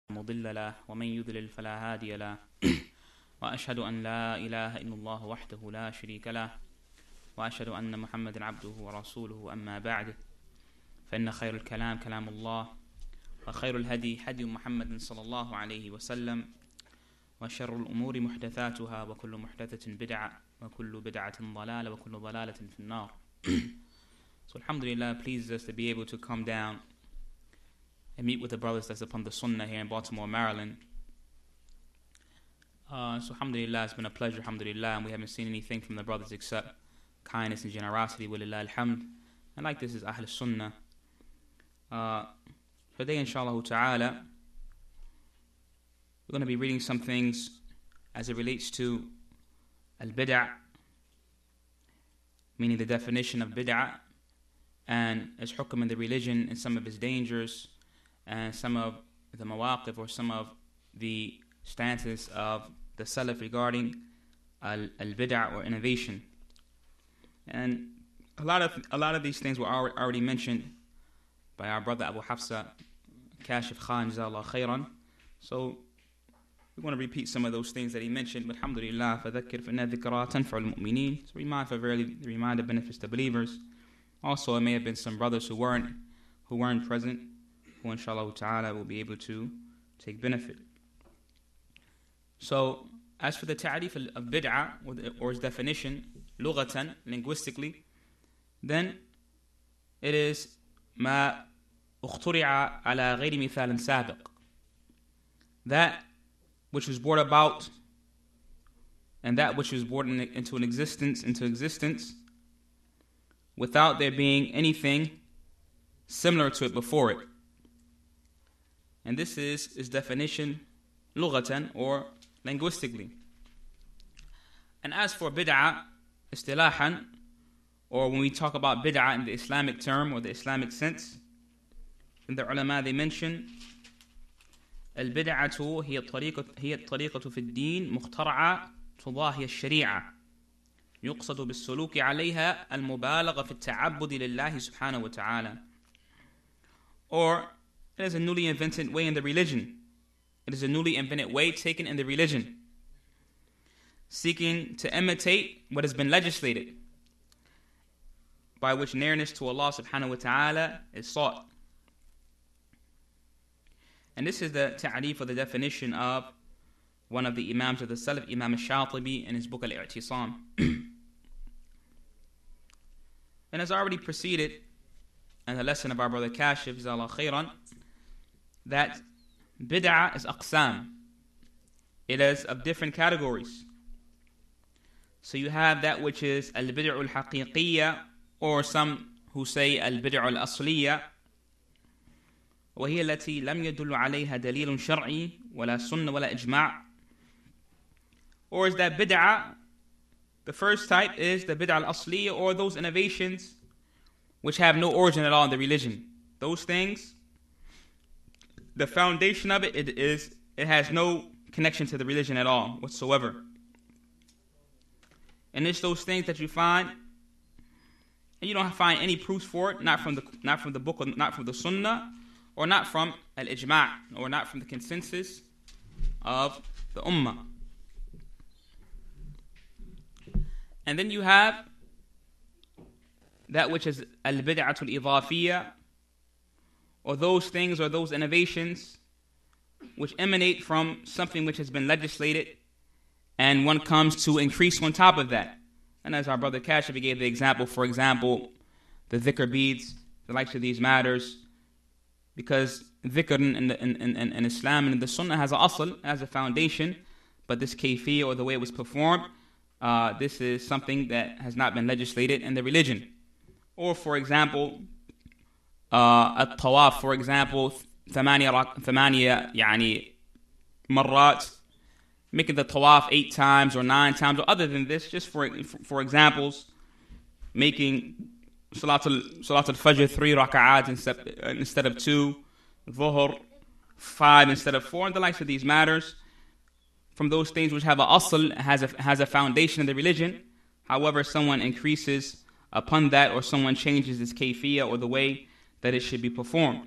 مضل له ومن يضلل فلا هادي له وأشهد أن لا إله إلا الله وحده لا شريك له وأشهد أن محمدا عبده ورسوله أما بعد فإن خير الكلام كلام الله وخير الهدي هدي محمد صلى الله عليه وسلم وشر الأمور محدثاتها وكل محدثة بدعة وكل بدعة ضلالة وكل ضلالة في النار. So alhamdulillah, pleases us to be able to come down and meet with the brothers that's upon the sunnah here in Baltimore, Maryland. So alhamdulillah, it's been a pleasure, alhamdulillah, and we haven't seen anything from the brothers except kindness and generosity, walillah alhamd. And like this is Ahl Sunnah. Today, inshallah ta'ala, we're going to be reading some things as it relates to al-bid'ah, meaning the definition of bid'ah, and its hukm in the religion and some of its dangers, and some of the mawaqif or some of the stances of the Salaf regarding al-bid'ah or innovation. And a lot of these things were already mentioned by our brother Abu Hafsa, Kashif Khan, Jazakallah khairan. So we want to repeat some of those things that he mentioned. But alhamdulillah, فَذَكِّرْ فَإِنَّ الذِّكْرَى تَنْفَعُ الْمُؤْمِنِينَ. So remind, for verily the reminder benefits the believers. Also, it may have been some brothers who weren't present, who inshallah ta'ala will be able to take benefit. So, as for the ta'rif of bid'ah, or its definition, lughatan, linguistically, then it is ما اخترع على غير مثال سابق. That which was brought about and that which was brought into existence without there being anything similar to it before it. And this is its definition lughatan, or linguistically. And as for bid'ah istilahan, or when we talk about bid'ah in the Islamic term or the Islamic sense, in the ulama they mention البدعة هي الطريقة في الدين مخترعة تضاهي الشريعة يقصد بالسلوك عليها المبالغة في التعبد لله سبحانه وتعالى. Or it is a newly invented way in the religion. It is a newly invented way taken in the religion, seeking to imitate what has been legislated, by which nearness to Allah subhanahu wa ta'ala is sought. And this is the ta'rif, or the definition of one of the Imams of the Salaf, Imam al-Shatibi, in his book al-I'tisam. And as already preceded in the lesson of our brother Kashif, Jazakallah khairan, that bid'ah is aqsam. It is of different categories. So you have that which is al-bid'ah al-haqiqiyya, or some who say al-bid'ah al-asliyya, وهي التي لم يدل عليها دليل شرعي ولا سنة ولا إجماع. Or is that bid'ah, the first type is the bid'ah al-asliyya, or those innovations which have no origin at all in the religion. Those things, the foundation of it has no connection to the religion at all whatsoever. And it's those things that you find, and you don't find any proofs for it, not from the book, or not from the sunnah, or not from al-ijma', or not from the consensus of the ummah. And then you have that which is al-bid'atul idafiyya, or those things or those innovations which emanate from something which has been legislated, and one comes to increase on top of that. And as our brother Kashif gave the example, for example, the dhikr beads, the likes of these matters, because dhikr in Islam and in the Sunnah has an asl, has a foundation, but this kayfiyya, or the way it was performed, this is something that has not been legislated in the religion. Or for example, at-tawaf, for example, ثمانية يعني مرات, making the tawaf 8 times or 9 times, or other than this, just for examples, making Salat al-Fajr 3 raka'at instead of 2, Dhuhr 5 instead of 4, and the likes of these matters, from those things which have an asl, has a foundation in the religion. However, someone increases upon that, or someone changes its kayfiyya, or the way that it should be performed.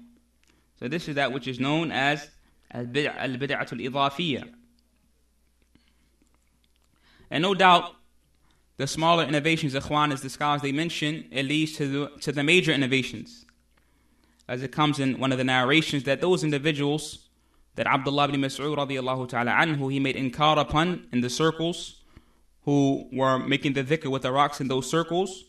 So this is that which is known as al-bid'ah al-idafiyah. And no doubt, the smaller innovations, ikhwan, as the scholars they mention, it leads to the major innovations. As it comes in one of the narrations, that those individuals that Abdullah ibn Mas'ud radiallahu ta'ala anhu, he made inkar upon in the circles, who were making the dhikr with the rocks in those circles,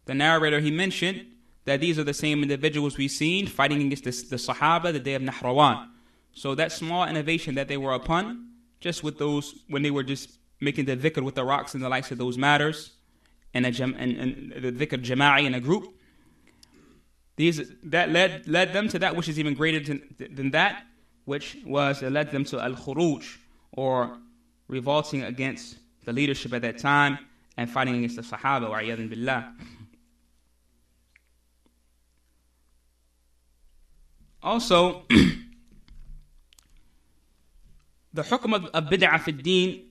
the narrator, he mentioned that these are the same individuals we've seen fighting against the Sahaba the day of Nahrawan. So that small innovation that they were upon, just with those, when they were just making the dhikr with the rocks and the likes of those matters, and the dhikr jama'i in a group, that led them to that which is even greater than that, which led them to al-khuruj, or revolting against the leadership at that time and fighting against the Sahaba, wa'iyadhan billah. Also, the hukm of bid'ah fi deen,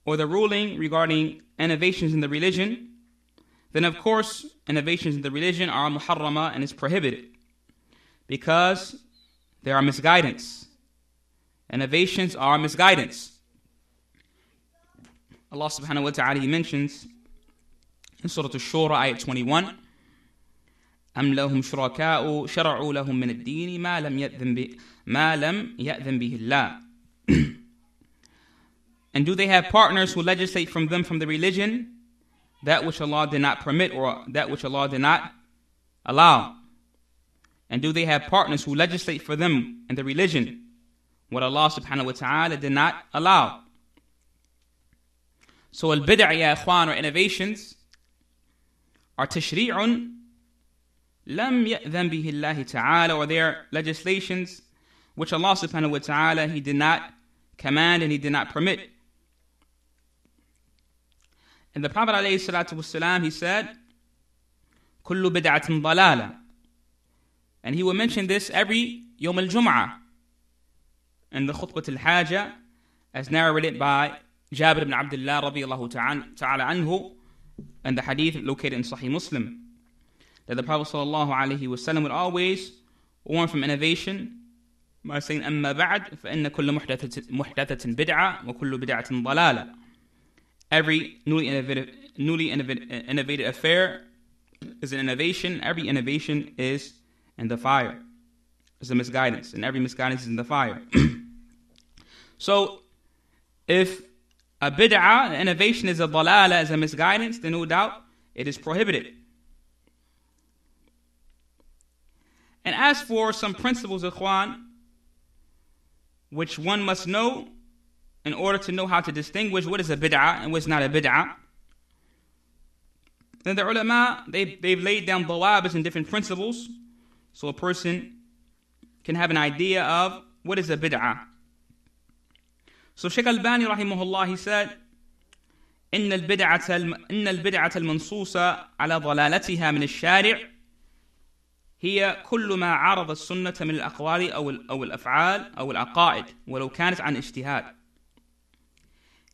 or the ruling regarding innovations in the religion, then of course innovations in the religion are muharrama and is prohibited because they are misguidance. Innovations are misguidance. Allah subhanahu wa ta'ala, he mentions in Surah Al-Shura, ayat 21, أَمْ لَهُمْ شُرَكَاءُ شَرَعُوا لَهُم مِّنَ الدِّينِ مَا لَمْ يَأْذَن بِهِ اللَّهُ. And do they have partners who legislate from them from the religion that which Allah did not permit, or that which Allah did not allow? And do they have partners who legislate for them in the religion what Allah subhanahu wa ta'ala did not allow? So al-bid'ah, ya ikhwan, or innovations, are tashri'un lam ya'dhan bihi Allah ta'ala, or they are legislations which Allah subhanahu wa ta'ala, he did not command and he did not permit. And the Prophet alayhi salatu wasalam, he said, kullu bid'atin dalala. And he will mention this every Yawm al-Jum'ah in the Khutbah al-Hajjah, as narrated by Jabir ibn Abdullah radiyallahu ta'ala anhu, and the hadith located in Sahih Muslim, that the Prophet sallallahu alayhi wasallam would always warn from innovation by saying, أَمَّا بَعْدْ فَإِنَّ كُلُّ مُحْدَثَةٍ بِدْعَةٍ وَكُلُّ بِدْعَةٍ ضَلَالَةٍ. Every newly innovated affair is an innovation. Every innovation is in the fire. It's a misguidance, and every misguidance is in the fire. So, if a bid'ah, an innovation, is a dalala, is a misguidance, then no doubt it is prohibited. And as for some principles, ikhwan, which one must know in order to know how to distinguish what is a bid'ah and what is not a bid'ah, then the ulama, they've laid down dawabits and different principles so a person can have an idea of what is a bid'ah. So Shaykh Al-Bani rahimahullah, he said, إن البدعة المنصوصة على ضلالتها من الشارع هي كل ما عارض السنة من الأقوال أو الأفعال أو العقائد ولو كانت عن اجتهاد.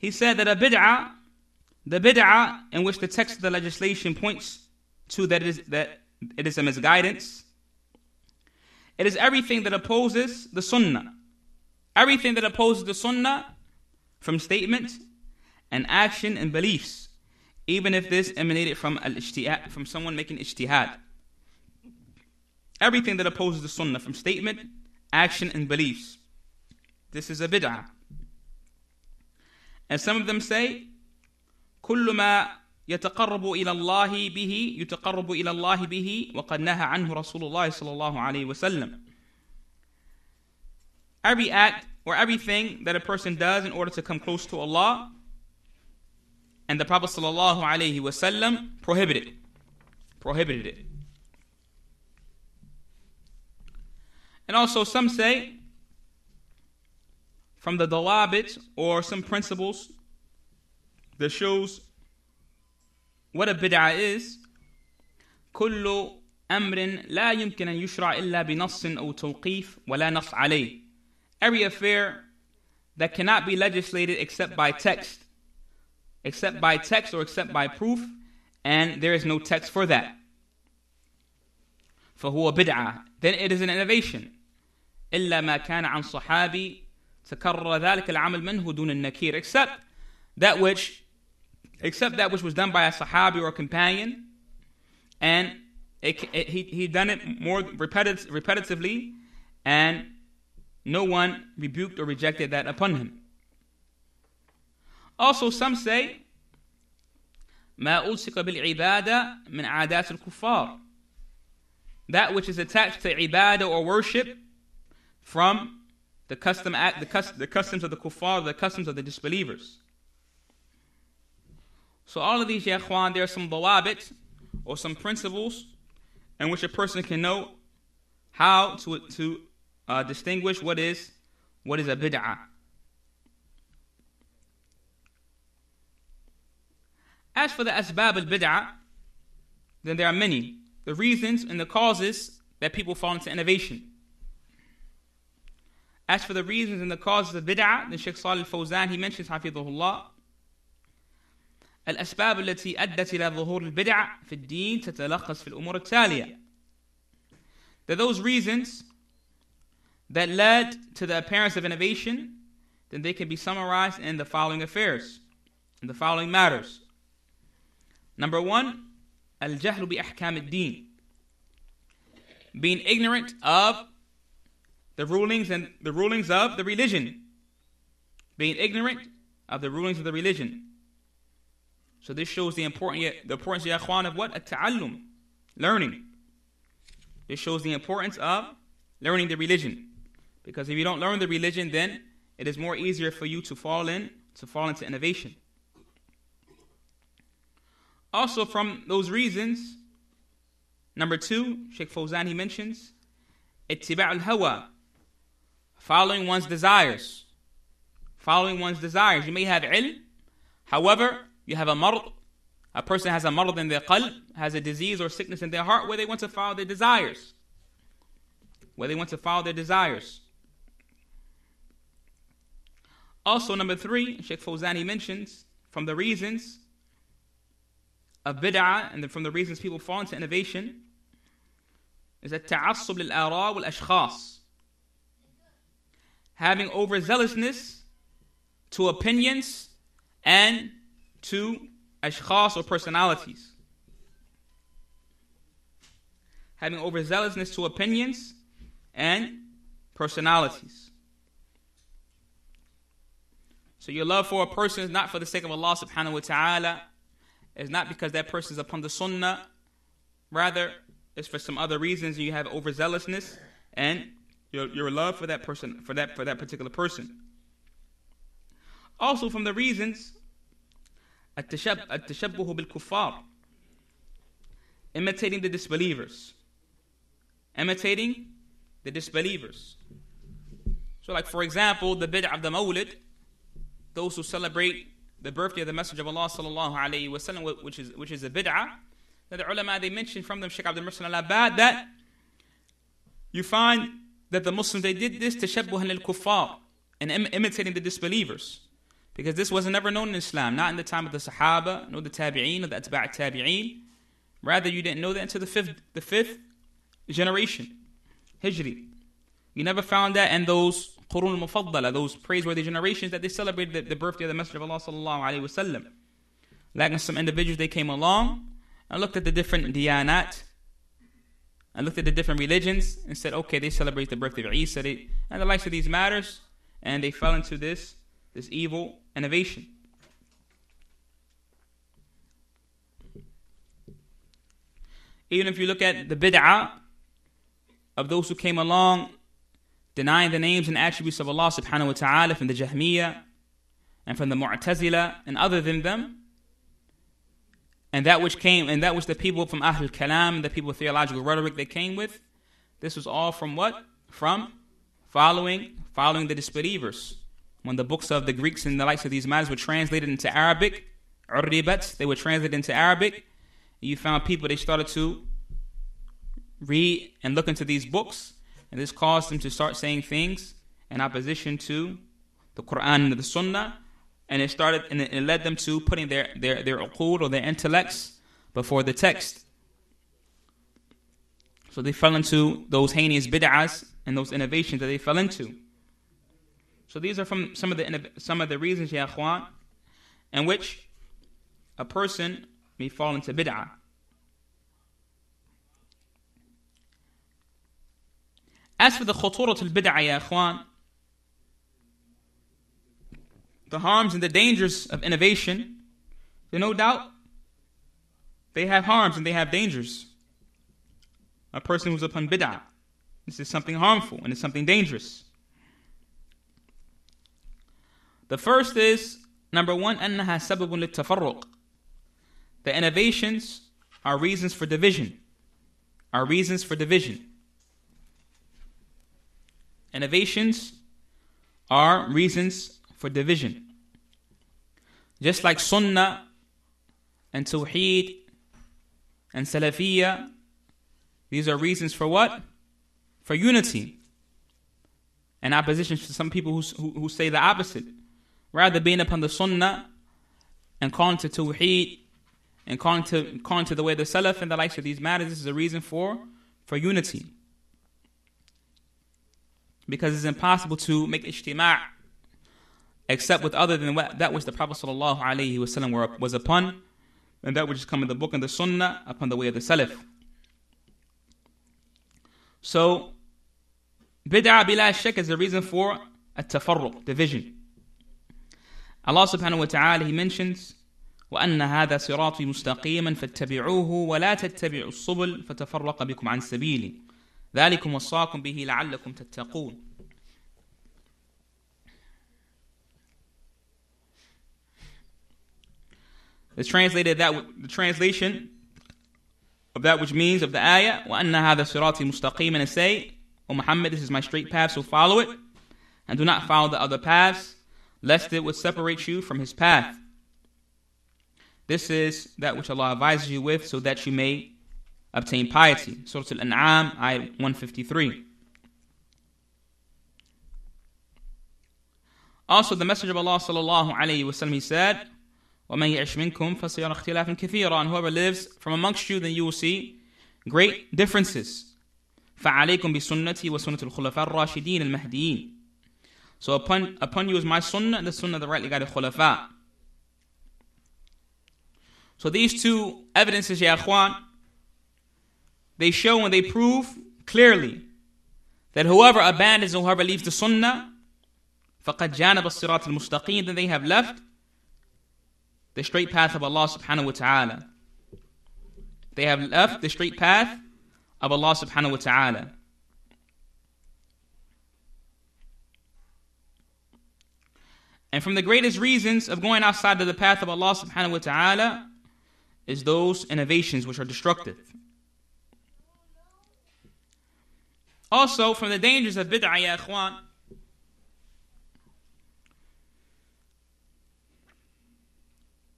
He said that the bid'ah in which the text of the legislation points to that it is a misguidance, it is everything that opposes the sunnah. Everything that opposes the sunnah from statement and action and beliefs, even if this emanated from al-ijtihad, from someone making ijtihad. Everything that opposes the sunnah from statement, action, and beliefs, this is a bid'ah. And some of them say, كل ما يتقرب إلى الله به يتقرب إلى الله به وقد نهى عنه رسول الله صلى الله عليه وسلم. Every act or everything that a person does in order to come close to Allah, and the Prophet sallallahu alaihi wasallam prohibited it. And also some say, from the dawabit or some principles that shows what a bid'ah is, كل أمر لا يمكن أن يشرع إلا بنص أو توقيف ولا نص عليه. Every affair that cannot be legislated except by text or except by proof, and there is no text for that. فهو bid'ah, then it is an innovation. إلا ما كان عن صحابي تكرر ذلك العمل منه دون النكير, except that which was done by a sahabi or a companion, and he done it more repetitively, and no one rebuked or rejected that upon him. Also, some say ما ألصق بالعبادة من عادات الكفار, that which is attached to ibadah or worship from the customs of the kuffar, the customs of the disbelievers. So all of these, ya ikhwan, there are some dawabit, or some principles in which a person can know how to distinguish what is a bid'ah. As for the asbab al-bid'ah, then there are many. The reasons and the causes that people fall into innovation. As for the reasons and the causes of bid'ah, then Shaykh Salih al-Fawzan, he mentions, Hafidhullah, الأسباب التي أدت إلى ظهور البدع في الدين تتلخص في الأمور التالية. That those reasons that led to the appearance of innovation, then they can be summarized in the following affairs, in the following matters. Number one, الجهل بأحكام الدين, being ignorant of the rulings of the religion, being ignorant of the rulings of the religion. So this shows the importance, ya ikhwan, of what? At-ta'allum, learning. This shows the importance of learning the religion, because if you don't learn the religion, then it is more easier for you to fall into innovation. Also, from those reasons, number two, Shaykh Fawzan, he mentions ittiba' al-hawa, following one's desires. Following one's desires. You may have ilm, however, you have a marad. A person has a marad in their qalb, has a disease or sickness in their heart, where they want to follow their desires. Also, number three, Shaykh Fawzan, he mentions, from the reasons of bid'ah, and from the reasons people fall into innovation, is that ta'assub lil-ara wal-ashkhas, having overzealousness to opinions and to ashkhas or personalities. Having overzealousness to opinions and personalities. So your love for a person is not for the sake of Allah subhanahu wa ta'ala. It's not because that person is upon the sunnah. Rather, it's for some other reasons. You have overzealousness and your love for that person, for that particular person. Also, from the reasons, التشبه بالكفار, imitating the disbelievers. So, like for example, the bid'ah of the Mawlid, those who celebrate the birthday of the Messenger of Allah sallallahu alaihi wasallam, which is a bid'ah. That the ulama, they mentioned from them, Shaykh Abdul Muhsin al-Abbad, that you find that the Muslims, they did this tashabbuhan lil-kuffar, and imitating the disbelievers, because this wasn't ever known in Islam, not in the time of the Sahaba, nor the Tabi'een, nor the Atba' Tabi'een. Rather, you didn't know that until the fifth generation, Hijri. You never found that in those Qurun al-Mufaddala, those praiseworthy generations that they celebrated the birthday of the Messenger of Allah sallallahu alaihi wasallam. Like some individuals, they came along and looked at the different diyanat, and looked at the different religions, and said, okay, they celebrate the birthday of Isa, and the likes of these matters, and they fell into this evil innovation. Even if you look at the bid'ah of those who came along denying the names and attributes of Allah subhanahu wa ta'ala, from the Jahmiyyah and from the Mu'tazila and other than them, and that which the people from Ahlul Kalam, the people of theological rhetoric, they came with, this was all from what? From following the disbelievers. When the books of the Greeks and the likes of these matters were translated into Arabic, they were translated into Arabic, you found people, they started to read and look into these books, and this caused them to start saying things in opposition to the Quran and the Sunnah, and it led them to putting their uqul or their intellects before the text. So they fell into those heinous bid'ahs and those innovations that they fell into. So these are from some of the reasons, ya akhwan, in which a person may fall into bid'ah. As for the khuturat al-bid'ah, ya akhwan, the harms and the dangers of innovation, there's no doubt they have harms and they have dangers. A person who's upon bid'ah, this is something harmful and it's something dangerous. The first is, number one, أنها سبب للتفرق. The innovations are reasons for division. Are reasons for division. Innovations are reasons for division. Just like Sunnah and Tawheed and Salafiyya, these are reasons for what? For unity. In opposition to some people who say the opposite. Rather being upon the Sunnah and calling to Tawheed and calling to the way of the Salaf and the likes of these matters, this is a reason for unity. Because it's impossible to make ijtima' except with other than that which the Prophet ﷺ was upon, and that which is come in the book and the Sunnah upon the way of the Salaf. So, bid'ah bila shak is a reason for at-tafarruq, division. Allah subhanahu wa ta'ala, He mentions, وَأَنَّ هَذَا صِرَاطِي مُسْتَقِيمًا فَاتَّبِعُوهُ وَلَا تَتَّبِعُوا السُّبُلَ فَتَفَرَّقَ بِكُمْ عَنْ سَبِيلِهِ ذَلِكُمْ وَصَّاكُمْ بِهِ لَعَلَّكُمْ تَتَّقُونَ. The translation of that which means of the ayah, وَأَنَّ هَذَا صِرَاطِي مُسْتَقِيمًا, and say, O Muhammad, this is my straight path, so follow it, and do not follow the other paths, lest it would separate you from His path. This is that which Allah advises you with, so that you may obtain piety. Surah Al-An'am, ayah 153. Also, the Messenger of Allah sallallahu alayhi wa sallam, he said, وَمَنْ يَعِشْ مِنْكُمْ فَسَيَرَى اخْتِلَافًا كَثِيرًا. And whoever lives from amongst you, then you will see great differences. فَعَلَيْكُمْ بِسُنَّتِي وَسُنَّةِ الْخُلَفَاءِ الرَّاشِدِينَ الْمَهْدِيِّينَ. So upon you is my sunnah and the sunnah of the rightly guided khulafa. So these two evidences, ya akhwan, they show and they prove clearly that whoever abandons or whoever leaves the sunnah, فَقَدْ جَانَبَ الصِّرَاطِ الْمُسْتَقِيمِ, then they have left the straight path of Allah subhanahu wa ta'ala. They have left the straight path of Allah subhanahu wa ta'ala. And from the greatest reasons of going outside of the path of Allah subhanahu wa ta'ala is those innovations which are destructive. Also, from the dangers of bid'ah, ya akhwan,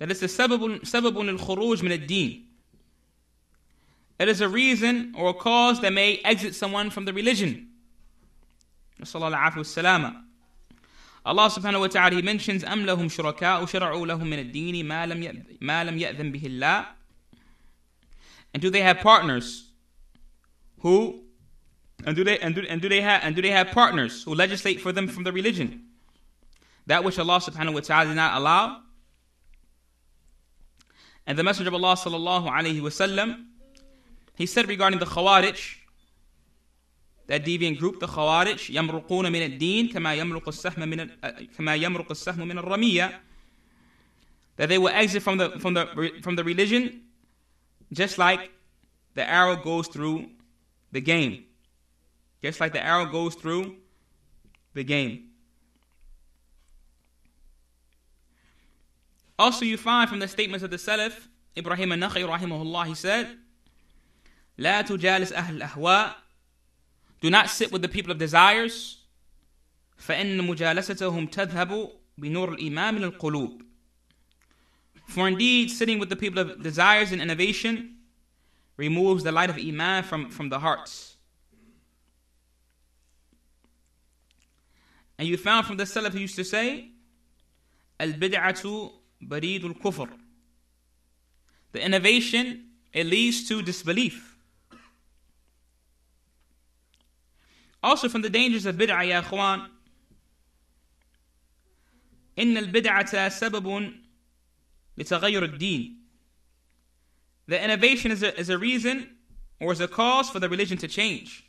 that it's a sababun al-khuruj min ad-deen. It is a reason or a cause that may exit someone from the religion. Nasallallahu alayhi wa sallam. Allah subhanahu wa ta'ala, He mentions, أَمْ لَهُمْ شُرَكَاءُ شَرَعُوا لَهُمْ مِنَ الدِّينِ مَا لَمْ يَأْذَنْ بِهِ اللَّهُ. And do they have partners who and do they have partners who legislate for them from the religion, that which Allah subhanahu wa ta'ala did not allow? And the Messenger of Allah sallallahu alayhi wa sallam, he said regarding the Khawarij, that deviant group, the Khawarij, يَمْرُقُونَ مِنَ الدِّينِ كَمَا يَمْرُقُ السَّهْمُ مِنَ الرَّمِيَّةِ, that they will exit from the religion just like the arrow goes through the game. Just like the arrow goes through the game. Also, you find from the statements of the Salaf, Ibrahim al-Nakha'i rahimahullah, he said, لا تجالس أهل الأهواء, do not sit with the people of desires, فإن مجالستهم تذهب بنور الإيمان من القلوب. For indeed, sitting with the people of desires and innovation removes the light of Iman from the hearts. And you found from the Salaf who used to say, al-bid'atu baridul kufr. The innovation, it leads to disbelief. Also from the dangers of bid'ah, ya akhwan, إن البدعة سبب لتغير الدين. The innovation is a reason or is a cause for the religion to change.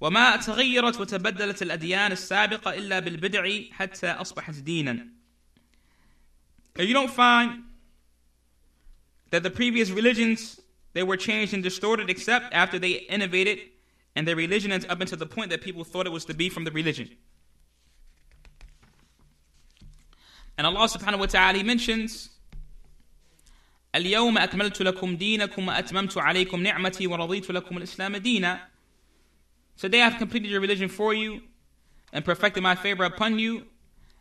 وما تغيرت وتبدلت الأديان السابقة إلا بالبدع حتى أصبحت دينا. And you don't find that the previous religions, they were changed and distorted except after they innovated and their religion ends up until the point that people thought it was to be from the religion. And Allah subhanahu wa ta'ala mentions, اليوم أكملت لكم دينكم وأتممت عليكم نعمتي ورضيت لكم الإسلام دينا. Today I have completed your religion for you and perfected my favor upon you,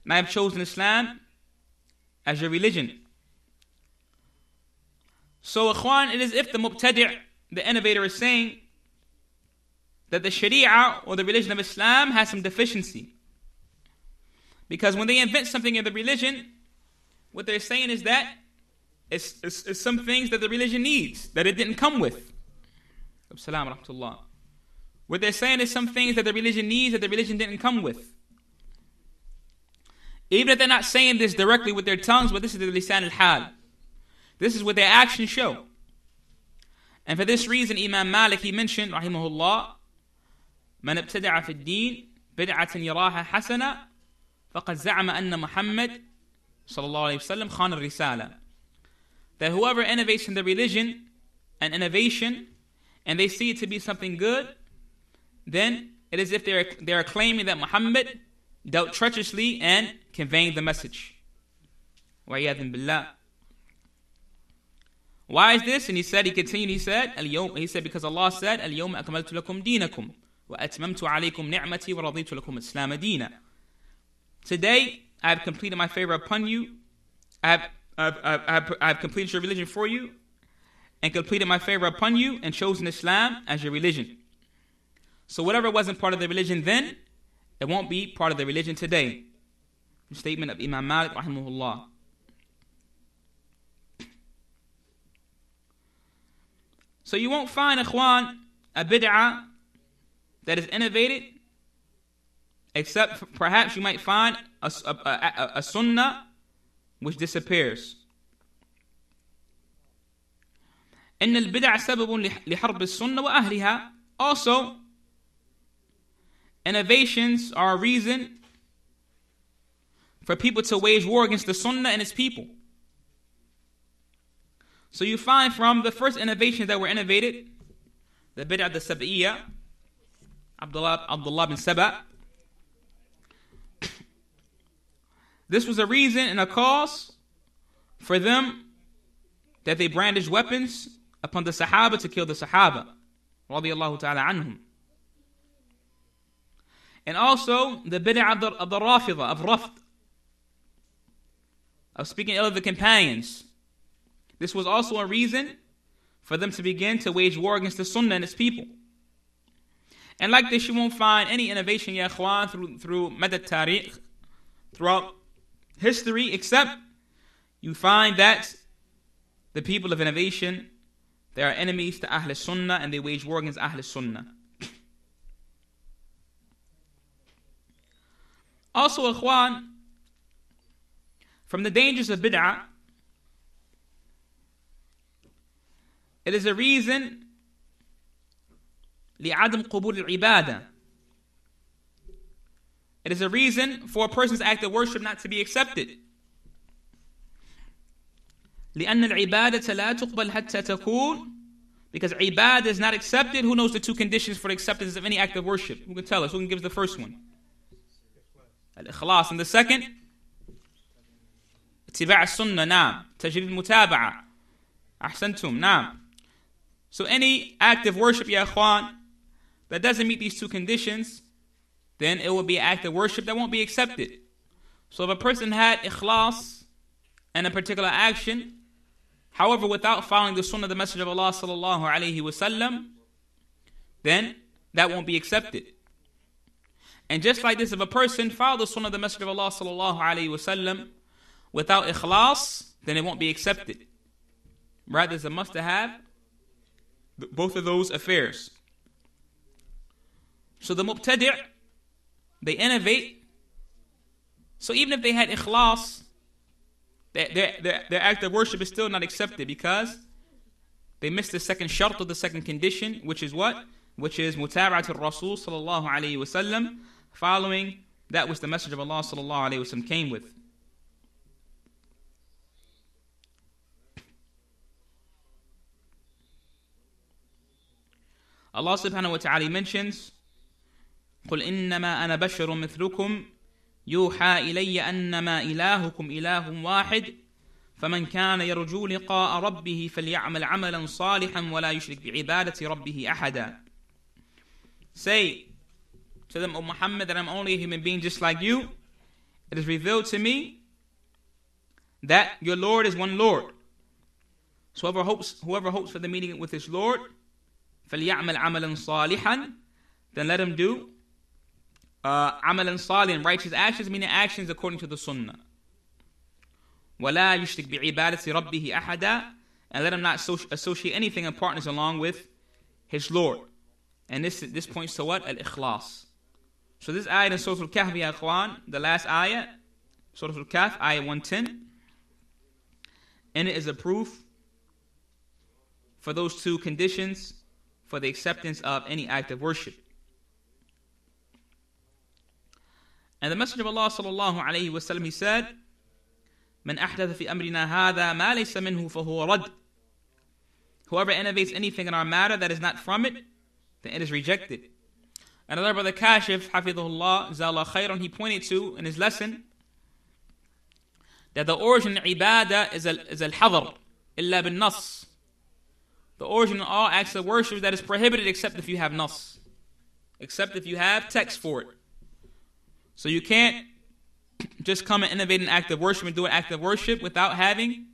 and I have chosen Islam as your religion. So, ikhwan, it is if the mubtadi', the innovator, is saying that the sharia or the religion of Islam has some deficiency. Because when they invent something in the religion, what they're saying is that it's some things that the religion needs, that it didn't come with. Assalamu rahmatullah. What they're saying is some things that the religion needs that the religion didn't come with. Even if they're not saying this directly with their tongues, but this is the lisan al-hal. This is what their actions show. And for this reason, Imam Malik, he mentioned, rahimahullah, من ابتدع في الدين بدعة يراها حسنة فقد زعم أن محمد صلى الله عليه وسلم خان الرسالة. That whoever innovates in the religion, an innovation, and they see it to be something good, then it is if they are claiming that Muhammad dealt treacherously and conveying the message. وَعِيَاذٍ بِاللَّهِ. Why is this? And he continued, he said, because Allah said, الْيَوْمَ أَكْمَلْتُ لَكُمْ دِينَكُمْ وَأَتْمَمْتُ عَلَيْكُمْ نِعْمَتِي وَرَضِيتُ لَكُمْ الْإِسْلَامَ دِينًا. Today, I have completed my favor upon you. I have completed your religion for you and completed my favor upon you and chosen Islam as your religion. So whatever wasn't part of the religion then, it won't be part of the religion today. The statement of Imam Malik rahimahullah. So you won't find, ikhwan, a bid'ah that is innovated, except perhaps you might find a sunnah which disappears. إن البدع سبب لحرب السنة وأهلها. Also, innovations are a reason for people to wage war against the sunnah and its people. So you find from the first innovations that were innovated, the bid'ah the sab'iyya, Abdullah bin Saba, this was a reason and a cause for them that they brandished weapons upon the Sahaba to kill the Sahaba, radiyallahu ta'ala anhum. And also the bid'ah of the Rafida, of Rafd, of speaking ill of the companions. This was also a reason for them to begin to wage war against the Sunnah and its people. And like this, you won't find any innovation, ya ikhwan, through Madad Tariq, throughout history, except you find that the people of innovation, they are enemies to Ahl Sunnah and they wage war against Ahl Sunnah. Also, ikhwan, from the dangers of bid'ah, it is a reason لعدم قبول العبادة. It is a reason for a person's act of worship not to be accepted. لأن العبادة لا تقبل حتى تكون. Because ibadah is not accepted. Who knows the two conditions for the acceptance of any act of worship? Who can tell us? Who can give us the first one? Al-ikhlas. And the second? اتباع السنة. نعم. تجريد المتابعة. أحسنتم. نعم. So any act of worship, ya ikhwan, that doesn't meet these two conditions, then it will be an act of worship that won't be accepted. So if a person had ikhlas in a particular action, however, without following the sunnah of the Messenger of Allah sallallahu alaihi wasallam, then that won't be accepted. And just like this, if a person followed the sunnah of the Messenger of Allah sallallahu alaihi wasallam without ikhlas, then it won't be accepted. Rather, it's a must to have both of those affairs. So the mubtadi', they innovate. So even if they had ikhlas, their act of worship is still not accepted because they missed the second shart of the second condition, which is what? Which is mutaba'at al-Rasul sallallahu alayhi wa sallam, following that which the Messenger of Allah sallallahu alayhi wa sallam came with. Allah subhanahu wa ta'ala mentions, قُلْ إِنَّمَا أَنَا بَشَرٌ مِثْلُكُمْ يُوحَى إِلَيَّ أَنَّمَا إِلَهُكُمْ إِلَهٌ وَاحِدٌ فَمَنْ كَانَ يَرْجُو لِقَاءَ رَبِّهِ فَلْيَعْمَلْ عَمَلًا صَالِحًا وَلَا يُشْرِكْ بِعِبَادَةِ رَبِّهِ أَحَدًا. Say to them, O Muhammad, that I'm only a human being just like you. It is revealed to me that your Lord is one Lord. So whoever hopes for the meeting with his Lord, فَلْيَعْمَلْ عَمَلًا صَالِحًا, then let him do عَمَلًا صَالِحًا, righteous actions, meaning actions according to the Sunnah. وَلَا يُشْرِكْ بِعِبَادَةِ رَبِّهِ أَحَدًا, and let him not associate anything and partners along with his Lord. And this points to what? Al-Ikhlas. So this ayah in Surah Al-Kahf, ya ikhwan, the last ayah, Surah Al-Kahf, ayah 110, and it is a proof for those two conditions for the acceptance of any act of worship. And the Messenger of Allah sallallahu alayhi wa sallam, he said, من أحدث في أمرنا هذا ما ليس منه فهو رد. Whoever innovates anything in our matter that is not from it, then it is rejected. Another brother Kashif, Hafidhullah, Zallah Khairan, he pointed to in his lesson that the origin of ibadah is al-hadr, illa bin nas. The origin of all acts of worship that is prohibited except if you have nas, except if you have text for it. So you can't just come and innovate an act of worship and do an act of worship without having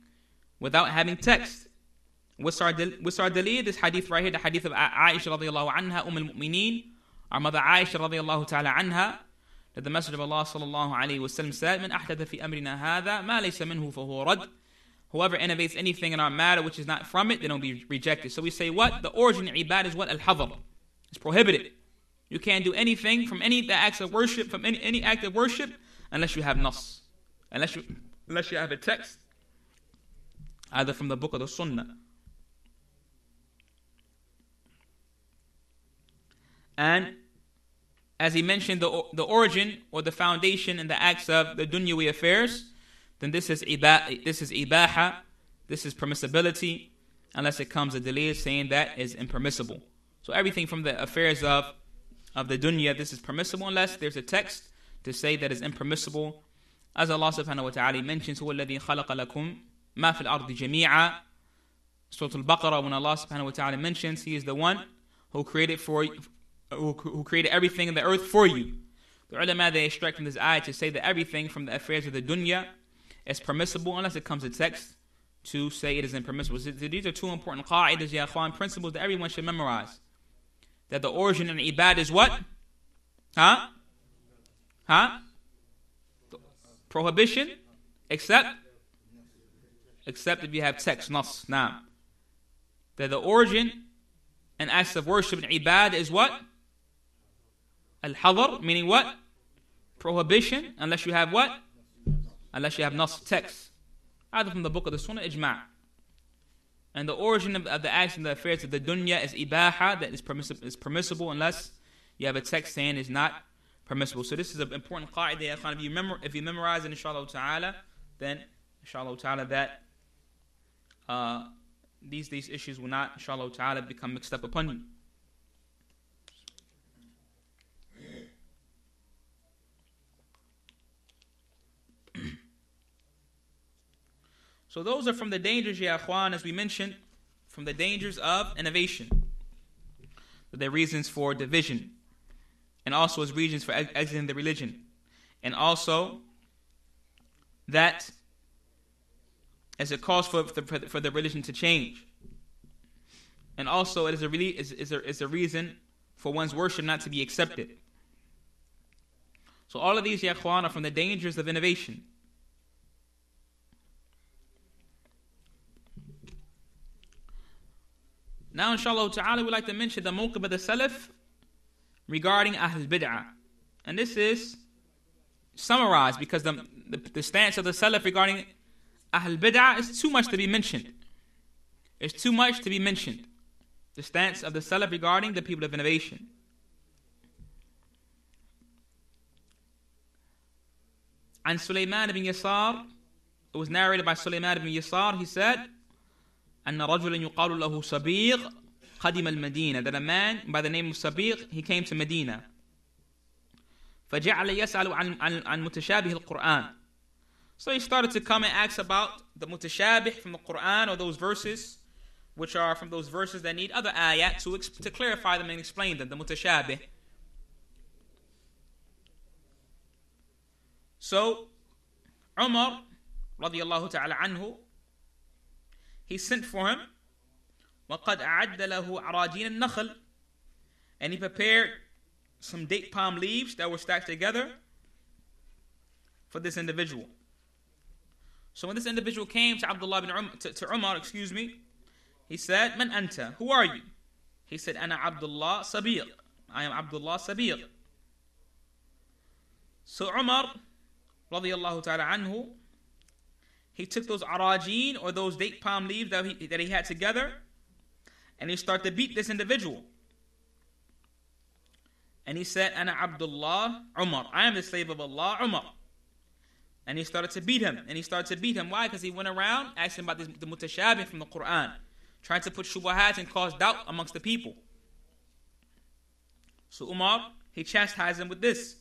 text. What's our dalil? This hadith right here, the hadith of Aisha radiyallahu anha, al-Mu'mineen, our mother Aisha radiyallahu ta'ala anha, that the Messenger of Allah sallallahu alayhi wa sallam said, من أحدث في أمرنا هذا ما ليس منه فهو رد. Whoever innovates anything in our matter which is not from it, they don't be rejected. So we say what? The origin of ibadah is what? Al-hadr. It's prohibited. You can't do anything from any acts of worship, from any act of worship, unless you have nas. Unless you have a text, either from the book or the sunnah. And as he mentioned, the origin or the foundation in the acts of the dunyawi affairs, then this is ibaha, this is permissibility, unless it comes a delay saying that is impermissible. So everything from the affairs of the dunya, this is permissible unless there's a text to say that is impermissible. As Allah subhanahu wa ta'ala mentions, هُوَ الَّذِي خَلَقَ لَكُمْ مَا فِي الْأَرْضِ جَمِيعًا. Surah Al-Baqarah, when Allah subhanahu wa ta'ala mentions, He is the one who created who created everything in the earth for you. The ulama, they extract from this ayah to say that everything from the affairs of the dunya is permissible unless it comes a text to say it is impermissible. So these are two important qa'idas, ya akhwan, principles that everyone should memorize. That the origin of ibadah is what? Prohibition, except if you have text, nas, now. That the origin and acts of worship and ibadah is what? Al-hadr, meaning what? Prohibition, unless you have what? Unless you have nas, text, either from the book of the sunnah, ijma'. And the origin of the acts and the affairs of the dunya is ibaha, that is permissible unless you have a text saying it's not permissible. So this is an important qa'idah. If you memorize it, inshallah ta'ala, then inshallah ta'ala that these issues will not, inshallah ta'ala, become mixed up upon you. So those are from the dangers, ya akhwan, as we mentioned, from the dangers of innovation. They're reasons for division, and also as reasons for exiting the religion, and also that as a cause for the religion to change, and also it is a reason for one's worship not to be accepted. So all of these, ya akhwan, are from the dangers of innovation. Now, inshallah ta'ala, we'd like to mention the mawqif of the Salaf regarding Ahl Bid'ah. And this is summarized because the stance of the Salaf regarding Ahl Bid'ah is too much to be mentioned. It's too much to be mentioned. The stance of the Salaf regarding the people of innovation. And Sulaiman ibn Yasar, it was narrated by Sulaiman ibn Yasar, he said, أن رجلا يقال له صبيغ قدم المدينة, that a man by the name of Sabiq, he came to Medina. فجعل يسأل عن متشابه القرآن. So he started to come and ask about the mutashabih from the Quran, or those verses which are from those verses that need other ayat to clarify them and explain them, the mutashabih. So Umar radiyallahu ta'ala anhu, he sent for him, وَقَدْ أَعَدَّ لَهُ عَرَاجِينَ النَّخْلِ, and he prepared some date palm leaves that were stacked together for this individual. So when this individual came to Umar, he said, "Man anta? Who are you?" He said, "Ana Abdullah Sabiq. I am Abdullah Sabiq." So Umar radiyallahu ta'ala anhu, he took those arajeen, or those date palm leaves that he had together, and he started to beat this individual. And he said, "Ana Abdullah Umar. I am the slave of Allah, Umar." And he started to beat him. Why? Because he went around asking about the mutashabih from the Quran, trying to put shubahat and cause doubt amongst the people. So Umar, he chastised him with this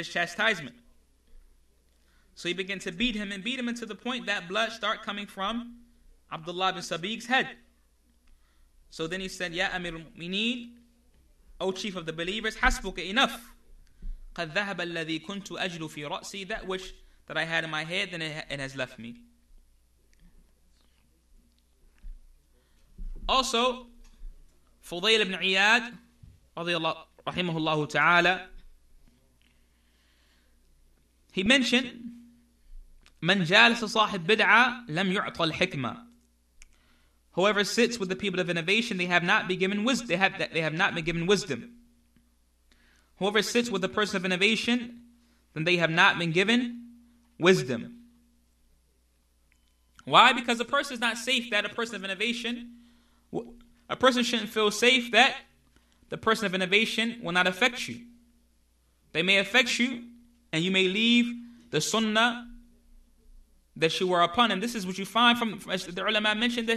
chastisement. So he began to beat him until the point that blood started coming from Abdullah bin Sabiq's head. So then he said, "Ya Amir al-Mu'mineen, O chief of the believers, hasbuka, enough. قَدْ ذَهَبَ الَّذِي كُنْتُ أَجْلُ فِي رَأْسِي, that which that I had in my head, then it has left me." Also, Fudayl ibn Iyad, rahimahullah ta'ala, he mentioned, "Man jalasa sahib bid'ah lam yu'ta al-hikmah." Whoever sits with the people of innovation, they have not been given wisdom. They have not been given wisdom. Whoever sits with the person of innovation, then they have not been given wisdom. Why? Because a person is not safe that a person of innovation, a person shouldn't feel safe that the person of innovation will not affect you. They may affect you, and you may leave the sunnah that you were upon. And this is what you find from, as the ulama mentioned,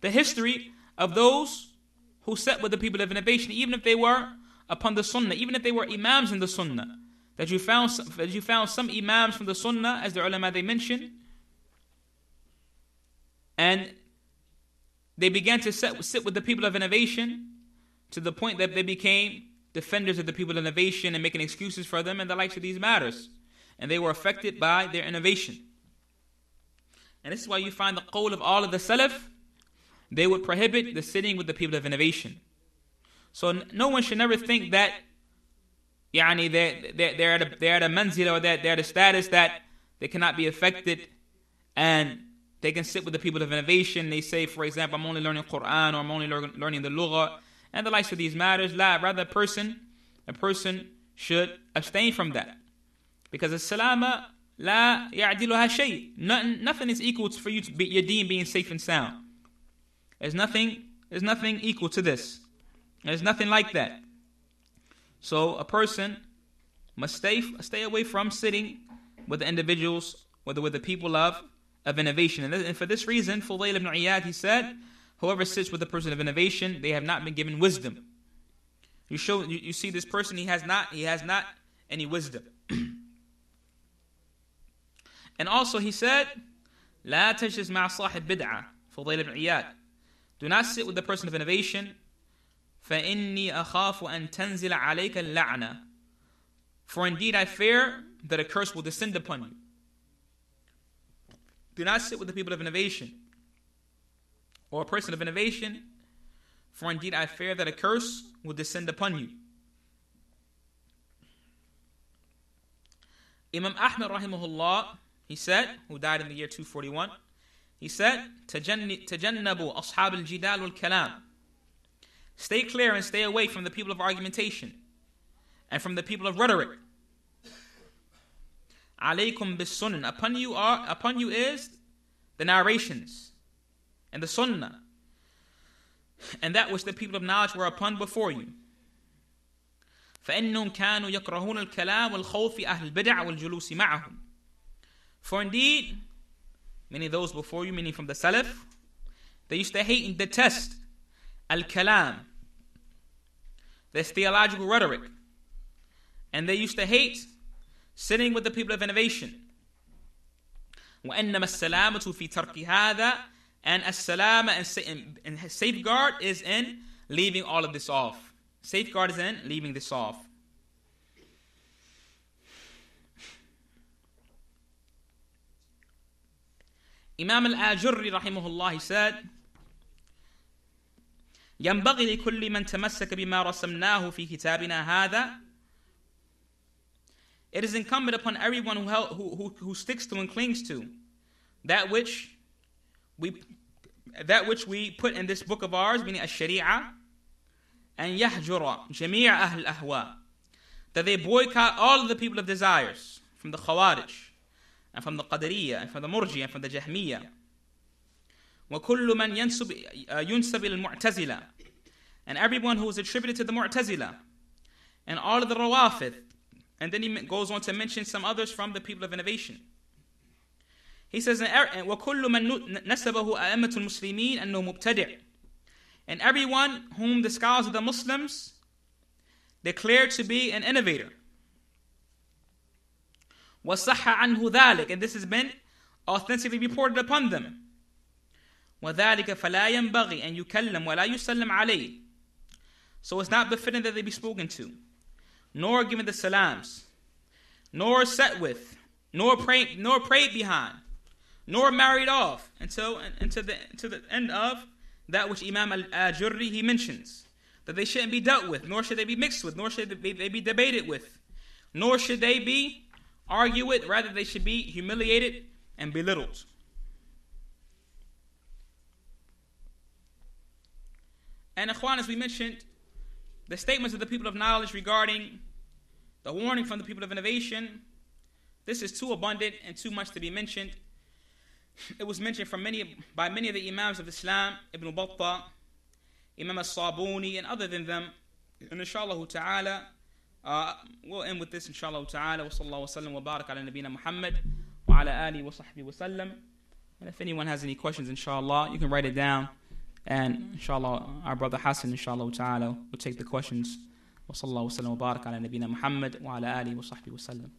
the history of those who sat with the people of innovation, even if they were upon the sunnah, even if they were imams in the sunnah, that you found some imams from the sunnah, as the ulama they mentioned, and they began to sit with the people of innovation to the point that they became defenders of the people of innovation and making excuses for them and the likes of these matters, and they were affected by their innovation. And this is why you find the qawl of all of the Salaf, they would prohibit the sitting with the people of innovation. So no one should never think that they're at a manzila, or that they're at a status that they cannot be affected and they can sit with the people of innovation. They say, for example, "I'm only learning Quran," or "I'm only learning the lugha," and the likes of these matters. Rather, a person should abstain from that, because as-salama la ya'diluha shay. Nothing is equal for you to be your deen being safe and sound. There's nothing equal to this. There's nothing like that. So a person must stay away from sitting with the individuals, with the people of innovation. And for this reason, Fudayl ibn Iyad, he said, whoever sits with the person of innovation, they have not been given wisdom. You see this person, he has not any wisdom. And also he said, "La tajlis ma'a sahib bid'ah," Fudayl ibn Iyad. Do not sit with the person of innovation. فَإِنِّي أَخَافُ أَن تَنزِلَ عَلَيْكَ اللَّعْنَةِ, for indeed I fear that a curse will descend upon you. Do not sit with the people of innovation or a person of innovation, for indeed I fear that a curse will descend upon you. Imam Ahmad rahimahullah, he said, who died in the year 241, he said, تَجَنَّبُوا أَصْحَابَ الْجِدَالِ وَالْكَلَامِ. Stay clear and stay away from the people of argumentation. and from the people of rhetoric. Alaykum bis sunnah. Upon you is the narrations and the sunnah, and that which the people of knowledge were upon before you. فإنهم كانوا يكرهون الكلام والخوف في أهل البدع والجلوس معهم. For indeed, meaning those before you, meaning from the Salaf, they used to hate and detest al-kalam, this theological rhetoric, and they used to hate sitting with the people of innovation. وَإِنَّمَا السَّلَامَةُ فِي تَرْكِ هَذَا, and as-salama and safeguard is in leaving all of this off. Safeguard is in leaving this off. Imam al-Ajurri rahimahullah, he said, ينبغي لكل من تمسك بما رسمناه في كتابنا هذا. It is incumbent upon everyone who sticks to and clings to that which we put in this book of ours, meaning al-Sharia, and يهجر جميع أهل الأهواء, that they boycott all of the people of desires, from the Khawarij, and from the Qadariyyah, and from the Murji, and from the Jahmiyyah. وكل من ينسب المعتزلة, and everyone who is attributed to the Mu'tazila, and all of the Rawafid. And then he goes on to mention some others from the people of innovation. He says, وكل من نسبه أئمة المسلمين أنه مبتدع, and everyone whom the scholars of the Muslims declared to be an innovator. وصح عنه ذلك, and this has been authentically reported upon them. وذلك فلا ينبغي أن يكلم ولا يسلم عليه. So it's not befitting that they be spoken to, nor given the salams, nor sat with, nor prayed behind, nor married off until the end of that which Imam al-Ajurri he mentions, that they shouldn't be dealt with, nor should they be mixed with, nor should they be debated with, nor should they be argued with. Rather, they should be humiliated and belittled. And Ikhwan, as we mentioned, the statements of the people of knowledge regarding the warning from the people of innovation, this is too abundant and too much to be mentioned. It was mentioned by many of the Imams of Islam, Ibn Battah, Imam al-Sabuni, and other than them. And inshallah ta'ala, we'll end with this, inshallah ta'ala. Wa sallallahu wa sallam wa barak ala nabina Muhammad wa ala alihi wa sahbihi wa sallam. And if anyone has any questions, inshallah, you can write it down. And inshallah, our brother Hassan, inshallah ta'ala, will take the questions. Wa sallallahu wa sallam wa barak ala nabina Muhammad wa ala alihi wa sahbihi wa sallam.